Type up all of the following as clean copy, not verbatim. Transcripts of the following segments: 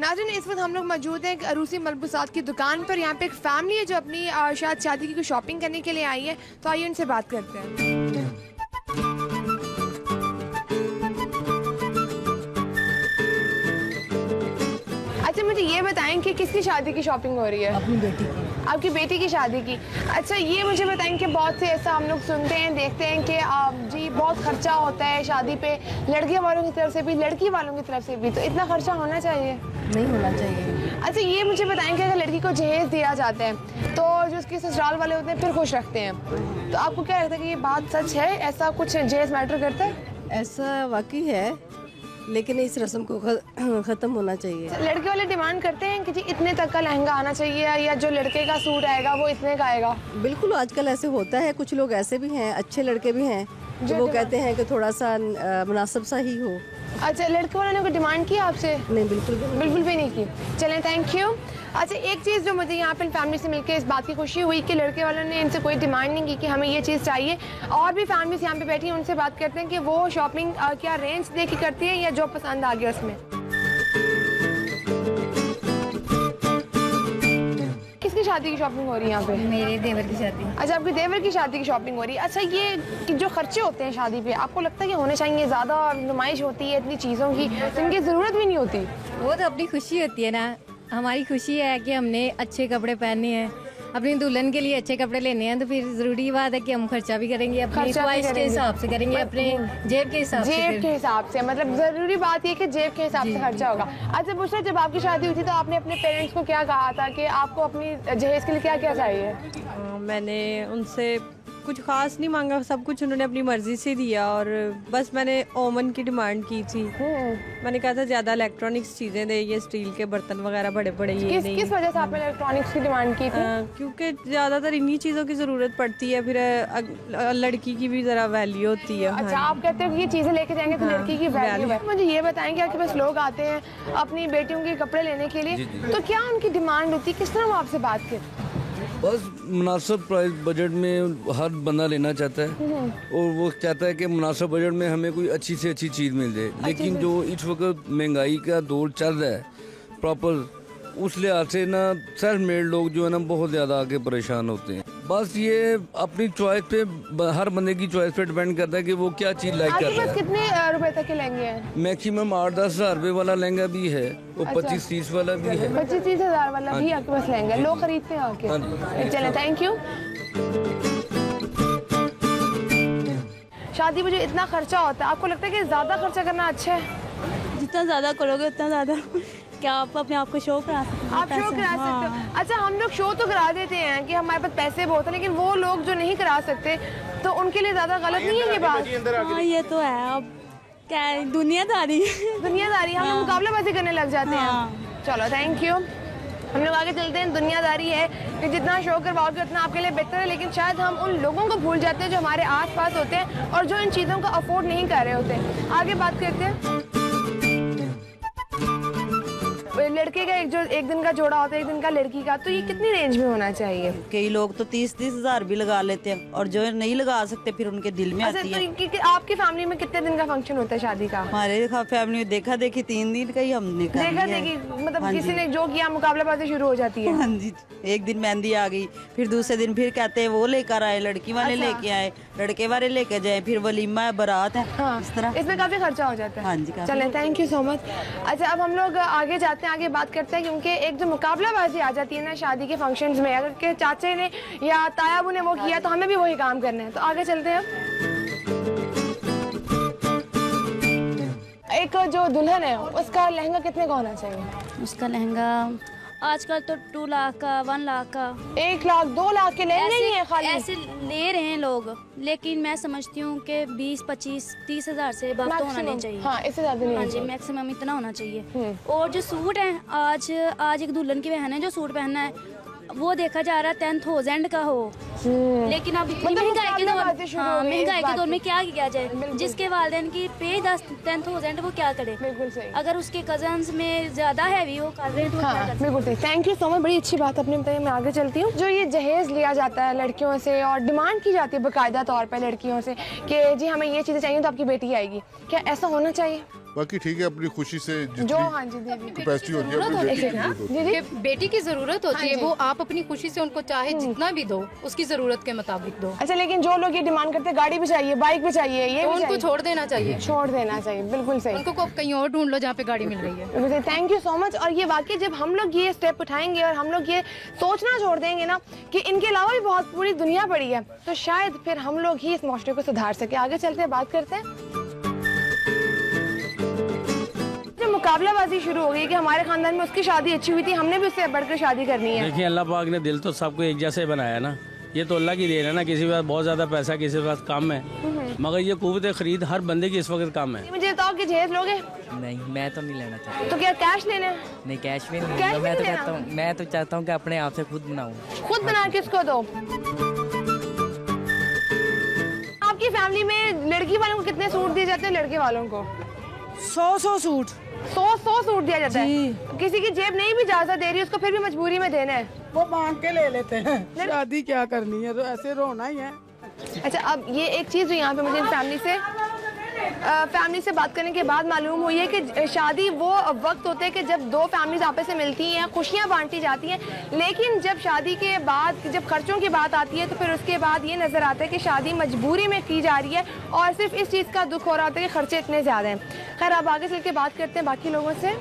नाज़रीन, इस वक्त हम लोग मौजूद हैं एक अरूसी मलबूसात की दुकान पर। यहाँ पे एक फैमिली है जो अपनी शायद शादी की शॉपिंग करने के लिए आई है, तो आइए उनसे बात करते हैं। अच्छा, मुझे ये बताएं कि किसकी शादी की शॉपिंग हो रही है? अपनी बेटी की। आपकी बेटी की शादी की। अच्छा, ये मुझे बताएं कि बहुत से ऐसा हम लोग सुनते हैं, देखते हैं कि जी बहुत खर्चा होता है शादी पे, लड़के वालों की तरफ से भी लड़की वालों की तरफ से भी, तो इतना खर्चा होना चाहिए? नहीं होना चाहिए। अच्छा, ये मुझे बताएं कि अगर लड़की को जहेज दिया जाता है तो जो उसके ससुराल वाले होते हैं फिर खुश रखते हैं, तो आपको क्या लगता है कि ये बात सच है? ऐसा कुछ जहेज मैटर करता है? ऐसा वाकई है, लेकिन इस रस्म को ख़त्म होना चाहिए। लड़के वाले डिमांड करते हैं कि जी इतने तक का लहंगा आना चाहिए, या जो लड़के का सूट आएगा वो इतने का आएगा? बिल्कुल, आजकल ऐसे होता है। कुछ लोग ऐसे भी हैं, अच्छे लड़के भी हैं, जो वो कहते हैं कि थोड़ा सा मुनासिब सा ही हो। अच्छा, लड़के वालों ने कोई डिमांड की आपसे? नहीं, बिल्कुल भी नहीं की। चलें, थैंक यू। अच्छा, एक चीज़ जो मुझे यहाँ पे फैमिली से मिलकर इस बात की खुशी हुई कि लड़के वालों ने इनसे कोई डिमांड नहीं की कि हमें ये चीज़ चाहिए। और भी फैमिलीज यहाँ पे बैठी हैं, उनसे बात करते हैं कि वो शॉपिंग क्या रेंज दे के करती है या जो पसंद आ गया उसमें। किसकी शादी की शॉपिंग हो रही है यहाँ पे? मेरे देवर की शादी। अच्छा, आपके देवर की शादी की शॉपिंग हो रही है। अच्छा, ये कि जो खर्चे होते हैं शादी पे, आपको लगता है कि होने चाहिए? ज़्यादा नुमाइश होती है इतनी चीज़ों की, जिनकी ज़रूरत भी नहीं होती। वो तो अपनी खुशी होती है ना। हमारी खुशी है कि हमने अच्छे कपड़े पहने हैं, अपनी दुल्हन के लिए अच्छे कपड़े लेने हैं, तो फिर जरूरी बात है कि हम खर्चा भी करेंगे, अपनी ख्वाहिश के हिसाब से करेंगे, अपने जेब के हिसाब से। मतलब जरूरी बात ये कि जेब के हिसाब से खर्चा होगा। अच्छा बुशरा, जब आपकी शादी हुई थी तो आपने अपने पेरेंट्स को क्या कहा था कि आपको अपनी जहेज के लिए क्या क्या चाहिए? मैंने उनसे कुछ खास नहीं मांगा, सब कुछ उन्होंने अपनी मर्जी से दिया, और बस मैंने ओवन की डिमांड की थी। मैंने कहा था ज्यादा इलेक्ट्रॉनिक्स चीजें दे, ये स्टील के बर्तन वगैरह बड़े बड़े ये नहीं। किस वजह से आपने इलेक्ट्रॉनिक्स की डिमांड की थी? क्योंकि ज्यादातर इन्हीं चीजों की जरूरत पड़ती है, फिर लड़की की भी जरा वैल्यू होती है। अच्छा, आप कहते हो कि ये चीजें लेके जाएंगे तो लड़की की वैल्यू है। मुझे ये बताएंगे, आपके पास लोग आते हैं अपनी बेटियों के कपड़े लेने के लिए, तो क्या उनकी डिमांड होती है? किस तरह वो आपसे बात करते? बस मुनासिब प्राइस बजट में हर बंदा लेना चाहता है, और वो चाहता है कि मुनासिब बजट में हमें कोई अच्छी से अच्छी चीज़ मिल जाए। लेकिन जो इस वक्त महंगाई का दौर चल रहा है प्रॉपर, उस लिहाज से ना सेल्फ मेड लोग जो है ना बहुत ज़्यादा आके परेशान होते हैं। बस ये अपनी चॉइस पे, हर बंदे की चॉइस पे डिपेंड करता है कि वो क्या चीज़ लाइक कर रहा है। कितने रुपए तक के लहंगे हैं? मैक्सिमम 8-10 हज़ार रुपये वाला लहंगा भी है, वो 25-30 वाला भी है। 25-30 हज़ार वाला भी आपके पास लहंगा लोग खरीदते हैं आके? चले, थैंक यू। शादी में जो इतना खर्चा होता है, आपको लगता है कि ज्यादा खर्चा करना अच्छा है? जितना ज्यादा करोगे उतना ज्यादा क्या आप अपने आप को शो करा सकते हो? आप शो करा सकते हो। अच्छा, हम लोग शो तो करा देते हैं कि हमारे पास पैसे बहुत हैं, लेकिन वो लोग जो नहीं करा सकते तो उनके लिए ज्यादा गलत नहीं है ये बात? हाँ, ये तो है। अब क्या है, दुनियादारी हम लोग मुकाबलाबाजी करने लग जाते हैं। चलो, थैंक यू। हम लोग आगे चलते हैं। दुनियादारी है कि जितना शो करवाओगे उतना आपके लिए बेहतर है, लेकिन शायद हम उन लोगों को भूल जाते हैं जो हमारे आसपास होते हैं और जो इन चीज़ों को अफोर्ड नहीं कर रहे होते। आगे बात करते हैं। लड़के का एक दिन का जोड़ा होता है, एक दिन का लड़की का, तो ये कितनी रेंज में होना चाहिए? कई लोग तो 30-30 हज़ार भी लगा लेते हैं, और जो नहीं लगा सकते फिर उनके दिल में आती है। तो आपकी फैमिली में कितने दिन का फंक्शन होता है शादी का? हमारे फैमिली में देखा देखी 3 दिन का ही हमने कर लिया। देखा देखी मतलब किसी ने जो किया मुकाबलाबाजी शुरू हो जाती है। हाँ जी, एक दिन मेहंदी आ गई, फिर दूसरे दिन फिर कहते हैं वो लेकर आए, लड़की वाले लेके आए, लड़के वाले लेके जाए, फिर वलीमा है, बारात है। हाँ, इस तरह इसमें काफी खर्चा हो जाता है। हाँ जी। चलें, थैंक यू सो मच। अच्छा, अब हम लोग आगे जाते हैं, आगे बात करते हैं, क्योंकि एक जो मुकाबलाबाजी आ जाती है ना शादी के फंक्शंस में, अगर के चाचे ने या तायाबू ने वो किया तो हमें भी वही काम करना है। तो आगे चलते हैं। एक जो दुल्हन है उसका लहंगा कितने का होना चाहिए? उसका लहंगा आजकल तो 2 लाख का, 1 लाख का, 1 लाख 2 लाख के लहंगे ही हैं खाली। ऐसे ले रहे हैं लोग, लेकिन मैं समझती हूँ कि 20-25-30 हज़ार से बात तो होना नहीं चाहिए। हाँ, इससे ज्यादा नहीं। हाँ जी, मैक्सिमम इतना होना चाहिए। और जो सूट है, आज एक दुल्हन की बहन है जो सूट पहनना है, वो देखा जा रहा है 10,000 का हो, लेकिन अब इतनी महंगाई के दौर में क्या किया जाए? जिसके वालिदैन की पे 10,000 वो क्या करे? बिल्कुल सही। अगर उसके कजन्स में ज्यादा हैवी हो कर रहे हैं तो हाँ, बिल्कुल सही। थैंक यू सो मच, बड़ी अच्छी बात आपने बताई। मैं आगे चलती हूँ। जो ये जहेज लिया जाता है लड़कियों से और डिमांड की जाती है बाकायदा तौर पर लड़कियों से कि जी हमें ये चीज़ें चाहिए तो आपकी बेटी आएगी, क्या ऐसा होना चाहिए? बाकी ठीक है, अपनी खुशी से जो जितनी हाँ जी दीदी कैपेसिटी होती है अपनी बेटी की जरूरत होती है। दीदी बेटी की जरूरत होती है, वो आप अपनी खुशी से उनको चाहे जितना भी दो, उसकी जरूरत के मुताबिक दो। अच्छा, लेकिन जो लोग ये डिमांड करते हैं गाड़ी भी चाहिए, बाइक भी चाहिए, ये तो भी उनको चाहिए। छोड़ देना चाहिए, छोड़ देना चाहिए, बिल्कुल सही। उनको कहीं और ढूंढ लो जहाँ पे गाड़ी मिल रही है। Thank you so much. और ये वाकई जब हम लोग ये स्टेप उठाएंगे और हम लोग ये सोचना छोड़ देंगे ना कि इनके अलावा भी बहुत पूरी दुनिया पड़ी है, तो शायद फिर हम लोग ही इस माशरे को सुधार सके। आगे चलते हैं, बात करते हैं। जब मुकाबलाबाजी शुरू हो गई कि हमारे खानदान में उसकी शादी अच्छी हुई थी, हमने भी उससे बढ़कर शादी करनी है। देखिए, अल्लाह पाक ने दिल तो सबको एक जैसे ही बनाया ना, ये तो अल्लाह की देन है ना। किसी के पास बहुत ज्यादा पैसा, किसी के पास कम है, मगर ये कुव्वत खरीद हर बंदे की इस वक्त कम है। मुझे बताओ कि जहेज लोगे? नहीं, मैं तो नहीं लेना चाहता। तो क्या कैश लेना है? नहीं, कैश भी नहीं कैश लूंगा। भी मैं तो नहीं कहता हूँ, मैं तो चाहता हूँ कि अपने आप से खुद बनाऊँ। खुद बना के इसको दो। आपकी फैमिली में लड़की वालों को कितने सूट दिए जाते हैं? लड़के वालों को 100 सूट। 100 सूट दिया जाता है। किसी की जेब नहीं भी इजाजत दे रही, उसको फिर भी मजबूरी में देना है, वो मांग के ले लेते हैं। शादी क्या करनी है, तो ऐसे रोना ही है। अच्छा, अब ये एक चीज़ जो यहाँ पे मुझे फैमिली से बात करने के बाद मालूम हुई है कि शादी वो वक्त होता है कि जब दो फैमिलीज आपस में मिलती हैं, खुशियाँ बांटी जाती हैं, लेकिन जब शादी के बाद जब खर्चों की बात आती है तो फिर उसके बाद ये नज़र आता है कि शादी मजबूरी में की जा रही है और सिर्फ इस चीज़ का दुख हो रहा होता है कि खर्चे इतने ज़्यादा हैं। खैर, अब आगे चल के बात करते हैं बाकी लोगों से।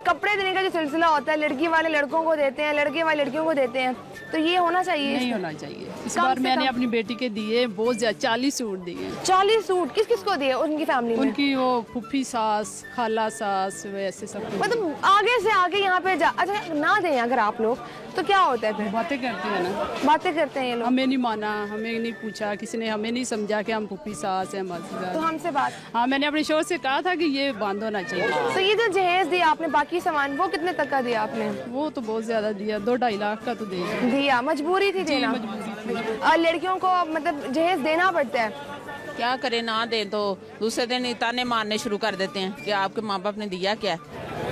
कपड़े देने का जो सिलसिला होता है, लड़की वाले लड़कों को देते हैं, लड़के वाले लड़कियों को देते हैं, तो ये होना चाहिए? नहीं होना चाहिए। इस बार मैंने अपनी बेटी के दिए बहुत ज्यादा, 40 सूट दिए। 40 सूट किस किस को दिए उनकी फैमिली में? उनकी वो फूफी सास, खाला सास, वैसे सब। मतलब आगे से आगे यहाँ पे अच्छा ना दें अगर आप लोग, तो क्या होता है फिर? बातें करते हैं ना, बातें करते हैं ये लोग। हमें नहीं माना, हमें नहीं पूछा, किसी ने हमें नहीं समझा कि हम फूफी सास है, तो हमसे बात। हाँ, मैंने अपने शोर से कहा था कि ये बंद होना चाहिए। तो ये जो जहेज दिया आपने, बाकी सामान, वो कितने तक का दिया आपने? वो तो बहुत ज्यादा दिया, 2-2.5 लाख का तो दिया। मजबूरी थी देना? और लड़कियों को मतलब जहेज देना पड़ता है। क्या करे, ना दे तो दूसरे दिन ताने मारने शुरू कर देते हैं कि आपके माँ बाप ने दिया क्या।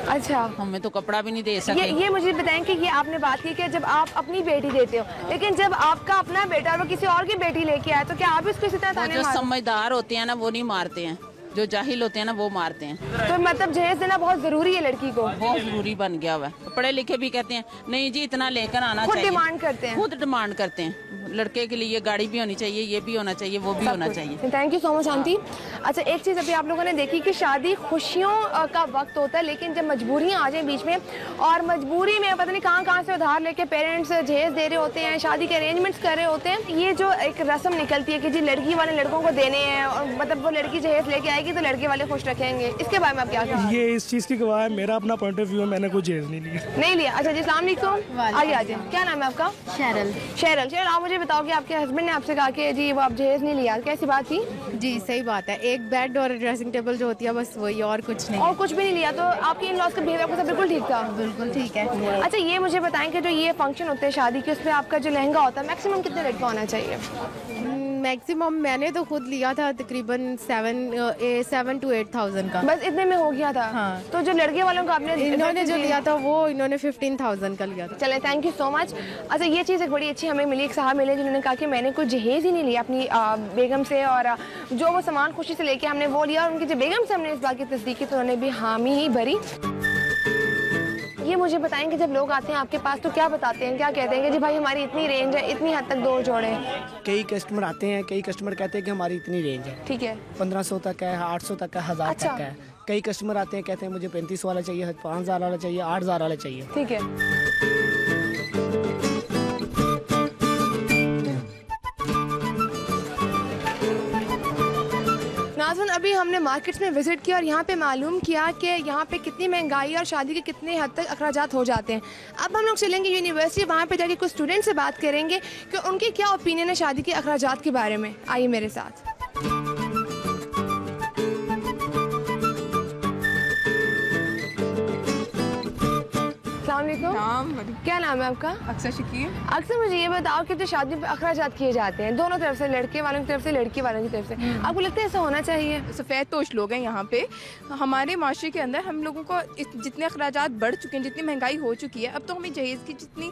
अच्छा, हमें तो कपड़ा भी नहीं दे सकते। ये मुझे बताएं कि ये आपने बात की कि जब आप अपनी बेटी देते हो, लेकिन जब आपका अपना बेटा और वो किसी और की बेटी लेके आए, तो क्या आप इसको इसी तरह ताने जो मारते? समझदार होते हैं ना वो नहीं मारते हैं, जो जाहिल होते हैं ना वो मारते हैं। तो मतलब जहेज देना बहुत जरूरी है लड़की को? बहुत जरूरी बन गया हुआ है। पढ़े लिखे भी कहते हैं नहीं जी इतना लेकर आना चाहिए, खुद डिमांड करते हैं। खुद डिमांड करते हैं, लड़के के लिए गाड़ी भी होनी चाहिए, ये भी होना चाहिए, वो भी होना चाहिए। Thank you so much aunty. अच्छा, एक चीज़ अभी आप लोगों ने देखी कि शादी खुशियों का वक्त होता है, लेकिन जब मजबूरियाँ आ जाए बीच में और मजबूरी में पता नहीं कहाँ से उधार लेके पेरेंट्स जहेज दे रहे होते हैं, शादी के अरेंजमेंट्स कर रहे होते हैं, ये जो एक रस्म निकलती है कि जी लड़की वाले लड़कों को देने हैं और मतलब वो लड़की जहेज लेके आएगी तो लड़के वाले खुश रखेंगे, इसके बारे में आप क्या कहेंगे? ये इस चीज़ की गवाह है, मेरा अपना पॉइंट ऑफ व्यू है, मैंने कोई जहेज नहीं लिया। नहीं लिया? अच्छा जी, अस्सलाम वालेकुम। आगे आ जाए, क्या नाम है आपका? शेरल। शेरल, आप मुझे बताओ कि आपके हस्बैंड ने आपसे कहा कि जी वो आप जहेज नहीं लिया, कैसी बात थी? जी सही बात है, एक बेड और ड्रेसिंग टेबल जो होती है बस वही, और कुछ नहीं। और कुछ भी नहीं लिया? तो आपके इन लॉज का बिहेवियर आपको सब बिल्कुल ठीक था? बिल्कुल ठीक है। अच्छा, ये मुझे बताएं कि जो ये फंक्शन होते हैं शादी के, उसमें आपका जो लहंगा होता है मैक्सिमम कितने रेट का होना चाहिए? मैक्सिमम मैंने तो खुद लिया था तकरीबन 7 to 8,000 का। बस इतने में हो गया था? हाँ। तो जो लड़के वालों का आपने इन्होंने जो लिया था वो इन्होंने 15,000 का लिया था। चले, थैंक यू सो मच। अच्छा, ये चीज़ एक बड़ी अच्छी हमें मिली, एक साहब मिले जिन्होंने कहा कि मैंने कोई जहेज ही नहीं लिया अपनी बेगम से, और जो वो सामान खुशी से लेके हमने वो लिया, और उनकी जो बेगम से हमने इस बात की तस्दीक की तो उन्होंने भी हामी ही भरी। ये मुझे बताएंगे जब लोग आते हैं आपके पास तो क्या बताते हैं, क्या कहते हैं कि जी भाई हमारी इतनी रेंज है, इतनी हद तक दो जोड़े? कई कस्टमर आते हैं, कई कस्टमर कहते हैं कि हमारी इतनी रेंज है, ठीक है, 1500 तक है, 800 तक है, 1000 अच्छा। तक है। कई कस्टमर आते हैं कहते हैं मुझे 35 वाला चाहिए, 5000 वाला चाहिए, 8000 वाला चाहिए। ठीक है। नाज़रीन, अभी हमने मार्केट्स में विज़िट किया और यहाँ पे मालूम किया कि यहाँ पे कितनी महंगाई और शादी के कितने हद तक अखराजात हो जाते हैं। अब हम लोग चलेंगे यूनिवर्सिटी, वहाँ पे जाके कुछ स्टूडेंट से बात करेंगे कि उनके क्या ओपिनियन है शादी के अखराजात के बारे में। आइए मेरे साथ। वालेकुम। क्या नाम है आपका? अक्सर शकील। अक्सर मुझे ये बताओ कि जो शादी में अखराजात किए जाते हैं दोनों तरफ से, लड़के वालों की तरफ से, लड़की वालों की तरफ से, आपको लगता है ऐसा होना चाहिए? सफ़ेद पोश लोग हैं यहाँ पे, हमारे माशरे के अंदर हम लोगों को जितने अखराजात बढ़ चुके हैं, जितनी महंगाई हो चुकी है, अब तो हमें जहेज़ की जितनी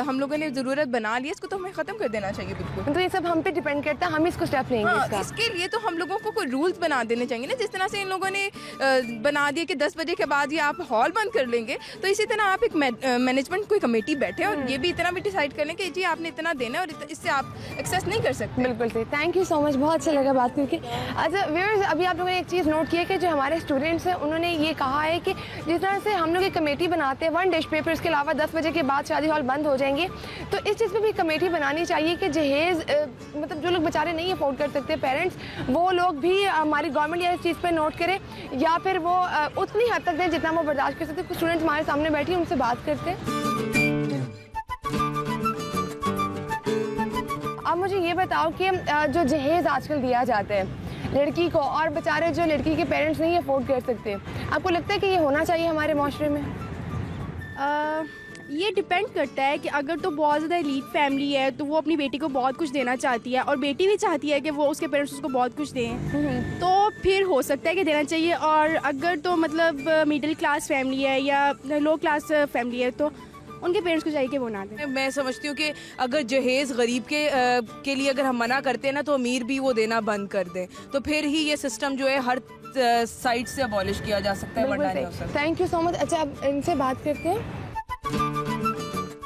हम लोगों ने ज़रूरत बना ली है, इसको तो हमें ख़त्म कर देना चाहिए बिल्कुल। तो ये सब हम पे डिपेंड करता है, हम इसको स्टेप लेंगे। इसके लिए तो हम लोगों को कोई रूल्स बना देने चाहिए ना, जिस तरह से इन लोगों ने बना दिया कि 10 बजे के बाद ही आप हॉल बंद कर लेंगे, तो इसी तरह आप एक मैनेजमेंट कोई कमेटी बैठे और ये भी इतना भी डिसाइड कर लें कि जी आपने इतना देना और इससे आप एक्सेस नहीं कर सकते। बिल्कुल सही, थैंक यू सो मच, बहुत अच्छा लगा बात करके। अच्छा व्यूअर्स, अभी आप लोगों ने एक चीज़ नोट की है कि जो हमारे स्टूडेंट्स हैं उन्होंने ये कहा है कि जिस तरह से हम लोग एक कमेटी बनाते हैं 1 डिश पेपर, इसके अलावा 10 बजे के बाद शादी हॉल बंद हो जाएंगे, तो इस चीज़ पर भी कमेटी बनानी चाहिए कि जहेज़ मतलब जो लोग बेचारे नहीं अफोर्ड कर सकते पेरेंट्स, वो लोग भी हमारी गवर्नमेंट या इस चीज़ पर नोट करें या फिर वो उतनी हद तक दें जितना वो बर्दाश्त कर सकते। कुछ स्टूडेंट्स हमारे सामने बैठी हैं, उनसे बात करते हैं। अब मुझे ये बताओ कि जो जहेज़ आजकल दिया जाता है लड़की को और बेचारे जो लड़की के पेरेंट्स नहीं अफोर्ड कर सकते, आपको लगता है कि ये होना चाहिए हमारे माशरे में? ये डिपेंड करता है कि अगर तो बहुत ज़्यादा एलीट फैमिली है तो वो अपनी बेटी को बहुत कुछ देना चाहती है और बेटी भी चाहती है कि वो उसके पेरेंट्स उसको बहुत कुछ दें, तो फिर हो सकता है कि देना चाहिए। और अगर तो मतलब मिडिल क्लास फैमिली है या लो क्लास फैमिली है तो उनके पेरेंट्स को चाहिए कि वो ना दें। मैं समझती हूँ कि अगर जहेज़ गरीब के लिए अगर हम मना करते हैं ना, तो अमीर भी वो देना बंद कर दें, तो फिर ही ये सिस्टम जो है हर साइड से अबॉलिश किया जा सकता है, वरना नहीं हो सकता। Thank you so much. अच्छा, अब इनसे बात करते हैं।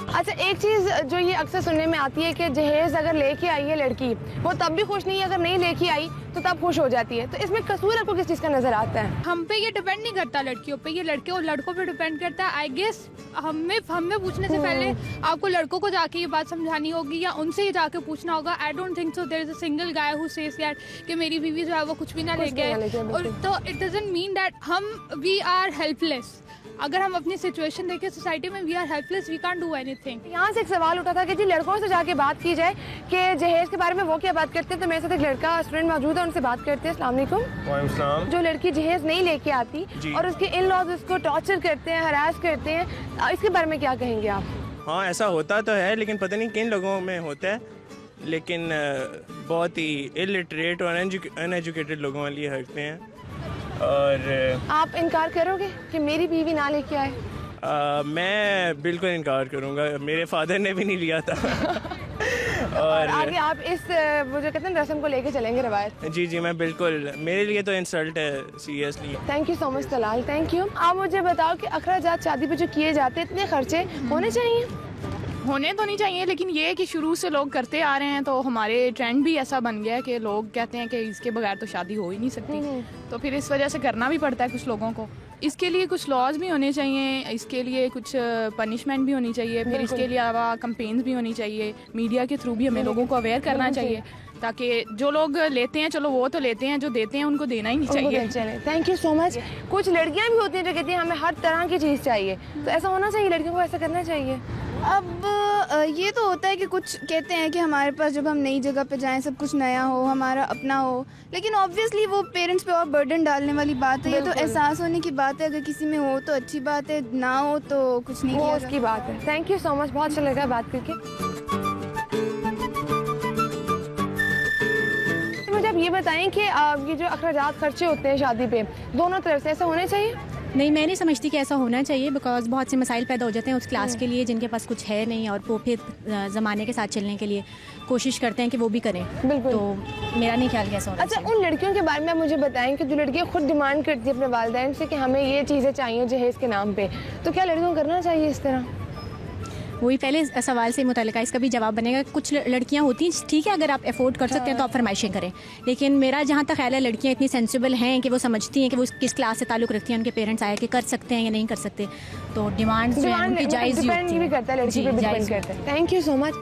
अच्छा, एक चीज़ जो ये अक्सर सुनने में आती है कि जहेज़ अगर लेके आई है लड़की, वो तब भी खुश नहीं है, अगर नहीं लेके आई तो तब खुश हो जाती है, तो इसमें कसूर आपको किस चीज़ का नजर आता है? हम पे ये डिपेंड नहीं करता लड़कियों पे, ये लड़के और लड़कों पे डिपेंड करता है। आई गेस हमें पूछने से पहले आपको लड़कों को जाके ये बात समझानी होगी या उनसे ही जाके पूछना होगा। I don't think so there is a single guy who says that कि मेरी बीवी जो है वो कुछ भी ना लेके आए, और तो इट डजंट मीन दैट हम वी आर हेल्पलेस। अगर हम अपनी सिचुएशन देखें सोसाइटी में, we are helpless, we can't do anything. यहाँ से एक सवाल उठा था कि जी लड़कों से जाके बात की जाए कि जहेज के बारे में वो क्या बात करते हैं, तो मेरे साथ एक लड़का स्टूडेंट मौजूद है, उनसे बात करते हैं। अस्सलाम वालेकुम। जो लड़की जहेज नहीं लेके आती और उसके इन लॉज उसको टॉर्चर करते हैं, हरास करते हैं, इसके बारे में क्या कहेंगे आप? हाँ, ऐसा होता तो है, लेकिन पता नहीं किन लोगों में होता है, लेकिन बहुत ही इलिटरेट और अनएजुकेटेड लोगों वाली हरकतें हैं। और आप इनकार करोगे कि मेरी बीवी ना लेके आए? मैं बिल्कुल इनकार करूँगा, मेरे फादर ने भी नहीं लिया था। और आगे आप इस वो जो कहते हैं रस्म को लेके चलेंगे, रवायत? जी जी, मैं बिल्कुल, मेरे लिए तो इंसल्ट है seriously. Thank you so much Talal, thank you. आप मुझे बताओ कि अखराजात शादी पे जो किए जाते हैं, इतने खर्चे होने चाहिए? होने तो नहीं चाहिए, लेकिन ये है कि शुरू से लोग करते आ रहे हैं, तो हमारे ट्रेंड भी ऐसा बन गया है कि लोग कहते हैं कि इसके बगैर तो शादी हो ही नहीं सकती, तो फिर इस वजह से करना भी पड़ता है कुछ लोगों को। इसके लिए कुछ लॉज भी होने चाहिए, इसके लिए कुछ पनिशमेंट भी होनी चाहिए, फिर इसके अलावा कंपेन्स भी होनी चाहिए, मीडिया के थ्रू भी हमें लोगों को अवेयर करना चाहिए, ताकि जो लोग लेते हैं, चलो वो तो लेते हैं, जो देते हैं उनको देना ही नहीं चाहिए। Thank you so much. कुछ लड़कियां भी होती हैं जो कहती हैं हमें हर तरह की चीज़ चाहिए, तो ऐसा होना चाहिए? लड़कियों को ऐसा करना चाहिए? अब ये तो होता है कि कुछ कहते हैं कि हमारे पास जब हम नई जगह पे जाएं सब कुछ नया हो, हमारा अपना हो, लेकिन ऑब्वियसली वो पेरेंट्स पे और बर्डन डालने वाली बात है। ये तो एहसास होने की बात है, अगर किसी में हो तो अच्छी बात है, ना हो तो कुछ नहीं, वो उसकी बात है। थैंक यू सो मच, बहुत अच्छा लगा बात करके। मुझे आप ये बताएं कि ये जो अखराजात खर्चे होते हैं शादी पे, दोनों तरफ से ऐसा होना चाहिए? नहीं, मैं नहीं समझती कि ऐसा होना चाहिए, बिकॉज बहुत से मसाइल पैदा हो जाते हैं उस क्लास के लिए जिनके पास कुछ है नहीं, और वो फिर ज़माने के साथ चलने के लिए कोशिश करते हैं कि वो भी करें। बिल्कुल। तो मेरा नहीं ख्याल कैसा होना चाहिए। उन लड़कियों के बारे में मुझे बताएं कि जो लड़कियां खुद डिमांड करती है अपने वालिदैन से कि हमें ये चीज़ें चाहिए जहेज के नाम पे, तो क्या लड़कियों को करना चाहिए इस तरह? वही पहले सवाल से मुतालिका इसका भी जवाब बनेगा। कुछ लड़कियां होती हैं, ठीक है, अगर आप अफोर्ड कर सकते हैं तो आप फरमाइशें करें, लेकिन मेरा जहाँ तक ख्याल है लड़कियां इतनी सेंसिबल हैं कि वो समझती हैं कि वो किस क्लास से ताल्लुक़ रखती हैं, उनके पेरेंट्स आए कि कर सकते हैं या नहीं कर सकते, तो डिमांड जो है उनकी जायज़ ही होती है। Thank you so much.